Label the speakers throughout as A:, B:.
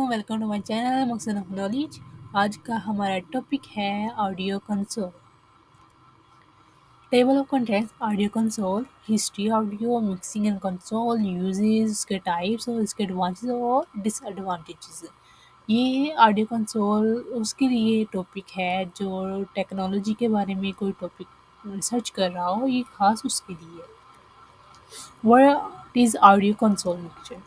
A: Welcome to my channel मकसद of knowledge. आज का हमारा टॉपिक है audio console. Table of contents audio console, history audio mixing and console, uses, इसके types और इसके एडवांटेजेस और डिसएडवांटेजेस। ये ऑडियो कंसोल उसके लिए टॉपिक है जो टेक्नोलॉजी के बारे में कोई टॉपिक रिसर्च कर रहा हो, ये खास उसके लिए। What is audio console mixture?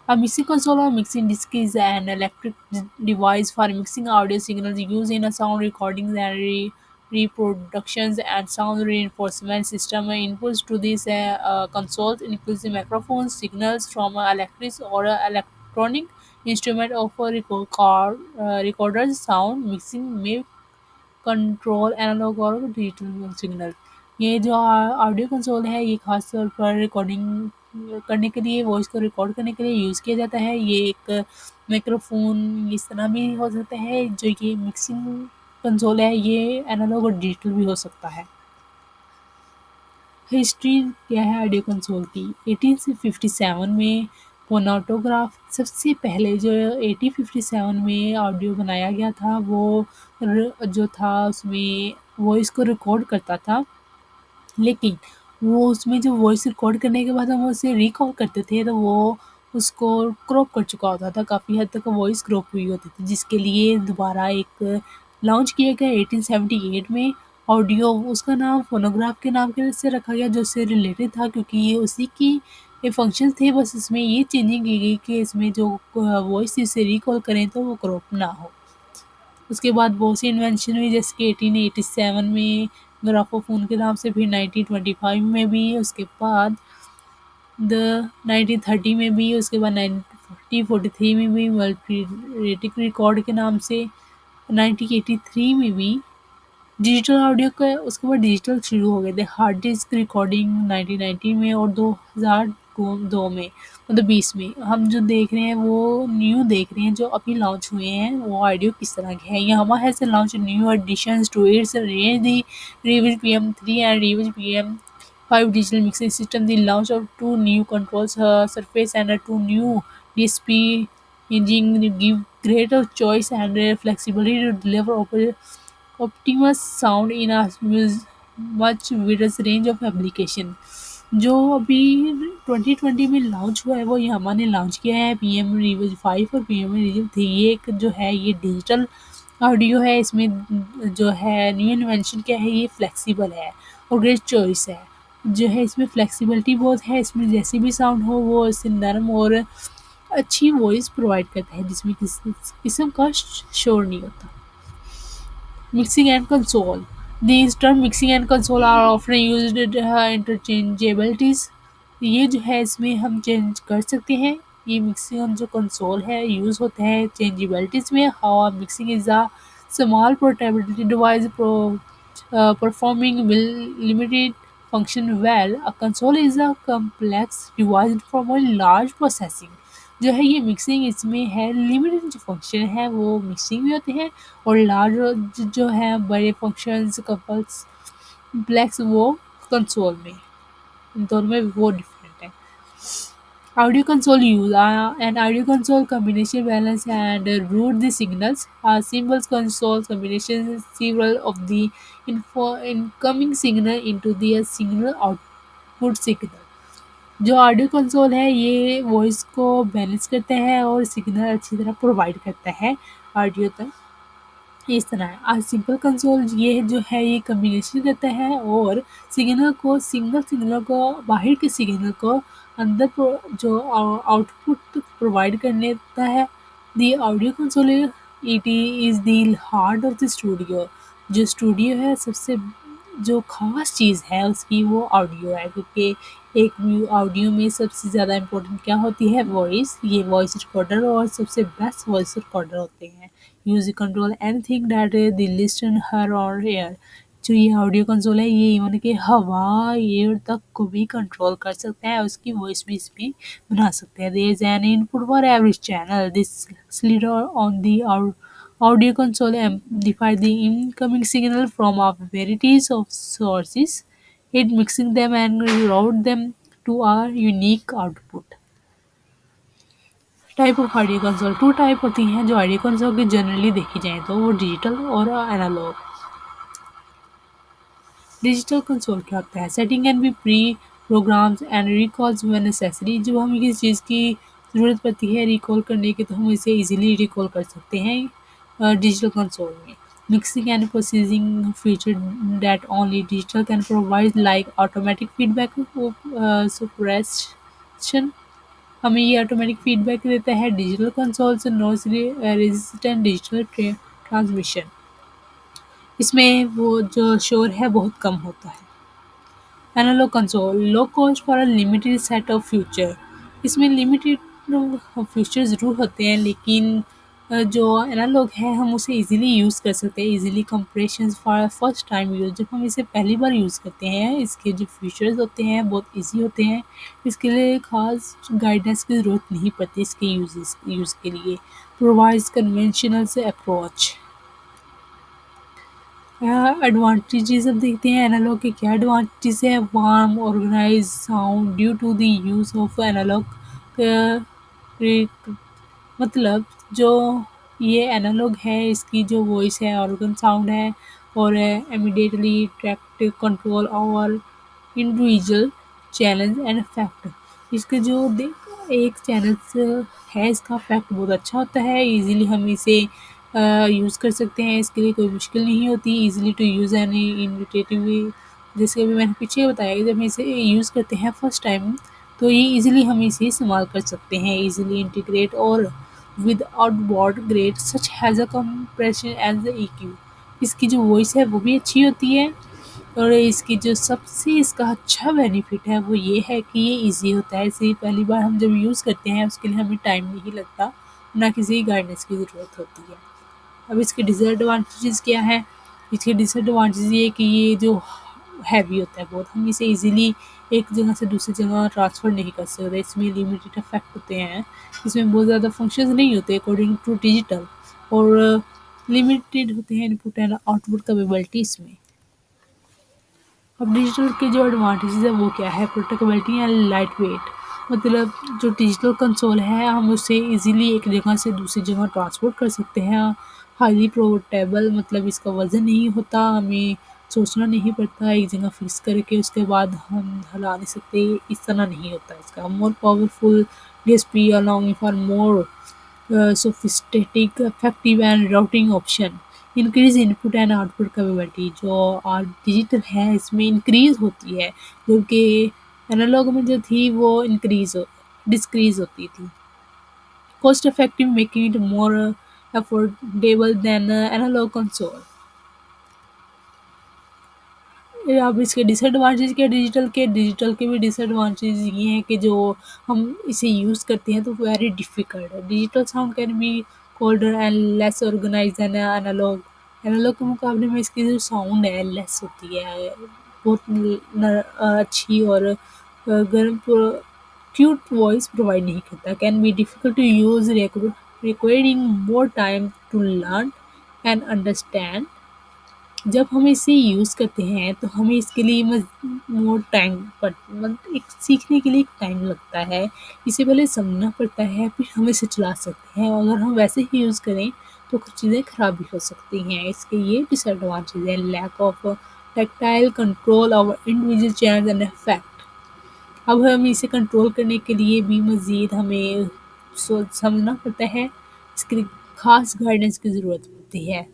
A: A mixing console or mixing disc is an electric device for mixing audio signals used in a sound recordings and reproductions and sound reinforcement system. Inputs to these consoles include microphones, signals from electric or electronic instrument of a recorder's sound mixing may control analogue और digital signal. ये जो audio console है ये खास तौर पर recording करने के लिए, वॉइस को रिकॉर्ड करने के लिए यूज़ किया जाता है। ये एक माइक्रोफोन इस तरह भी हो सकता है। जो ये मिक्सिंग कंसोल है ये एनालॉग और डिजिटल भी हो सकता है। हिस्ट्री क्या है ऑडियो कंसोल की? 1857 में फोनोटोग्राफ सबसे पहले जो 1857 में ऑडियो बनाया गया था वो जो था उसमें वॉइस को रिकॉर्ड करता था। लेकिन वो उसमें जो वॉइस रिकॉर्ड करने के बाद हम उसे रिकॉल करते थे तो वो उसको क्रॉप कर चुका होता था, काफ़ी हद तक वॉइस क्रॉप हुई होती थी, जिसके लिए दोबारा एक लॉन्च किया गया 1878 में। ऑडियो उसका नाम फोनोग्राफ के नाम के से रखा गया, जो उससे रिलेटेड था क्योंकि ये उसी की ये फंक्शन थे। बस इसमें ये चेंजिंग की गई कि इसमें जो वॉइस इसे रिकॉल करें तो वो क्रॉप ना हो। उसके बाद बहुत सी इन्वेंशन हुई, जैसे कि 1887 में ग्राफोफोन के नाम से, फिर 1925 में भी, उसके बाद द 1930 में भी, उसके बाद 1943 में भी मल्टीरेटिक रिकॉर्ड के नाम से, 1983 में भी डिजिटल ऑडियो का। उसके बाद डिजिटल शुरू हो गए थे, हार्ड डिस्क रिकॉर्डिंग 1990 में और 2002 में, मतलब 20 में। हम जो देख रहे हैं वो न्यू देख रहे हैं, जो अभी लॉन्च हुए हैं वो ऑडियो किस तरह के हैं। Yamaha has launch new additions to its range, the Revis PM3 and Revis PM5 digital mixing system. The launch of two new controls surface and two new DSP engine give greater choice and flexibility to deliver Optimus sound in a much wider range of application. जो अभी 2020 में launch हुआ है वो यामा ने launch किया है, PM रिविज 5 और PM रिविज 3। ये एक जो है ये डिजिटल ऑडियो है। इसमें जो है न्यू इन्वेंशन क्या है, ये फ्लेक्सिबल है और ग्रेट चॉइस है। जो है इसमें फ्लेक्सिबिलिटी बहुत है, इसमें जैसे भी साउंड हो वो इससे नरम और अच्छी वॉइस प्रोवाइड करता है, जिसमें किसी किस्म का शोर नहीं होता। Mixing and console. These term mixing and console are often used interchangeabilities. ये जो है इसमें हम चेंज कर सकते हैं। ये मिक्सिंग जो कंसोल है यूज़ होता है चेंजेबिलिटीज में। How mixing is a small portability device performing limited function well. A console is a complex device from a large processing. जो है ये मिक्सिंग इसमें है, लिमिटेड जो फंक्शन है वो मिक्सिंग में होते हैं और लार्ज जो है बड़े फंक्शंस कम्प्लेक्स वो कंसोल में। इन दोनों में वो डिफरेंट है। Audio console use an audio console combination balance and route the signals. A simple console combination several of the incoming signal into the signal output signal. जो ऑडियो कंसोल है ये voice को balance करता है और signal अच्छी तरह provide करता है ऑडियो तक। इस तरह है। सिंपल कंसोल ये जो है ये कम्युनिकेशन करता है और सिग्नल को बाहर के सिग्नल को अंदर जो आउटपुट प्रोवाइड करने देता है। The audio console it is the heart of the studio. जो स्टूडियो है सबसे जो खास चीज़ है उसकी वो ऑडियो है, क्योंकि एक ऑडियो में सबसे ज़्यादा इम्पोर्टेंट क्या होती है, वॉइस। ये वॉइस रिकॉर्डर और सबसे बेस्ट वॉइस रिकॉर्डर होते हैं। Use control anything that the listen her और एयर। जो ये ऑडियो कंसोल है ये इवन के हवा एयर तक को भी कंट्रोल कर सकता है, उसकी वॉइस भी इसमें बना सकते हैं। There is an input for every channel. This slider on the audio console amplify the incoming signal from a varieties of sources, it mixing them and route them to a unique output. Type of audio console, 2 type होती हैं जो audio console की generally देखी जाएँ तो वो digital और analogue. Digital console क्या होता है? Setting can be pre programs and recalls when necessary. जब हमें किसी चीज़ की ज़रूरत पड़ती है रिकॉल करने की तो हम इसे ईज़िली रिकॉल कर सकते हैं डिजिटल कंसोल में। Mixing and processing feature that only digital can provide like automatic feedback suppression. हमें ये ऑटोमेटिक फीडबैक देता है। डिजिटल कंसोल से नॉइज़ रेजिस्टेंट डिजिटल ट्रांसमिशन। इसमें वो जो शोर है बहुत कम होता है। Analogue console low cost for a limited set of feature. इसमें लिमिटेड फीचर ज़रूर होते हैं लेकिन जो एनालॉग है हम उसे इजीली यूज़ कर सकते हैं। Easily compression for first time use. जब हम इसे पहली बार यूज़ करते हैं इसके जो फीचर्स होते हैं बहुत इजी होते हैं। इसके लिए खास गाइडेंस की ज़रूरत नहीं पड़ती इसके यूज़ के लिए। प्रोवाइड्स कन्वेंशनल से अप्रोच। एडवांटेजेस अब देखते हैं एनालॉग के क्या एडवांटेजेस है। Warm organise sound due to the use of analogue. मतलब जो ये एनालॉग है इसकी जो वॉइस है ऑर्गन साउंड है और इमीडिएटली ट्रैक्ट कंट्रोल और इंडिविजुअल चैलेंज एंड इफेक्ट। इसके जो एक चैनल है इसका इफेक्ट बहुत अच्छा होता है। इजीली हम इसे यूज़ कर सकते हैं। इसके लिए कोई मुश्किल नहीं होती। Easily to use and intuitive. जैसे अभी मैंने पीछे बताया कि जब हम इसे यूज़ करते हैं फर्स्ट टाइम तो ये इजीली हम इसे इस्तेमाल कर सकते हैं। इजीली इंटीग्रेट और with outboard grade such has a compression as the EQ। इसकी जो वॉइस है वो भी अच्छी होती है। और इसकी जो सबसे इसका अच्छा बेनिफिट है वो ये है कि ये इजी होता है। इसे पहली बार हम जब यूज़ करते हैं उसके लिए हमें टाइम नहीं लगता, ना किसी गाइडेंस की ज़रूरत होती है। अब इसके डिसएडवांटेजेस क्या हैं? इसके डिसएडवांटेज ये कि ये जो हैवी होता है बहुत, हम इसे इजीली एक जगह से दूसरी जगह ट्रांसफ़र नहीं कर सकते। इसमें लिमिटेड इफेक्ट होते हैं। इसमें बहुत ज़्यादा फंक्शंस नहीं होते अकॉर्डिंग टू डिजिटल और लिमिटेड होते हैं इनपुट एंड आउटपुट कैपेबिलिटी इसमें। अब डिजिटल के जो एडवांटेजेस है वो क्या है? Portability and light weight. मतलब जो डिजिटल कंसोल है हम उसे इजीली एक जगह से दूसरी जगह ट्रांसपोर्ट कर सकते हैं। हाईली पोर्टेबल मतलब इसका वज़न नहीं होता। हमें सोचना नहीं पड़ता एक जगह फिक्स करके उसके बाद हम हिला नहीं सकते। इस तरह नहीं होता इसका। More powerful DSP allowing for more sophisticated, effective and routing option। Increase input and output capability. जो डिजिटल है इसमें इंक्रीज होती है जबकि एनालॉग में जो थी वो डिस्क्रीज होती थी। Cost effective making it more affordable than analogue console. अब इसके डिसएडवांटेज क्या डिजिटल के भी डिसएडवांटेज ये हैं कि जो हम इसे यूज़ करते हैं तो वेरी डिफ़िकल्ट है। Digital sound can be colder and less organised than analogue. Analogue के मुकाबले में इसकी जो साउंड है लेस होती है, बहुत अच्छी और गर्म क्यूट वॉइस प्रोवाइड नहीं करता। Can be difficult to use requiring more time to learn and understand. जब हम इसे यूज़ करते हैं तो हमें इसके लिए मोर टाइम मतलब एक सीखने के लिए एक टाइम लगता है। इसे पहले समझना पड़ता है फिर हम इसे चला सकते हैं। अगर हम वैसे ही यूज़ करें तो कुछ चीज़ें ख़राब भी हो सकती हैं। इसके ये डिसएडवांटेज है। Lack of tactile control over individual channels and effect. अब हमें इसे कंट्रोल करने के लिए भी मज़ीद हमें सोच समझना पड़ता है। इसके लिए ख़ास गाइडेंस की ज़रूरत पड़ती है।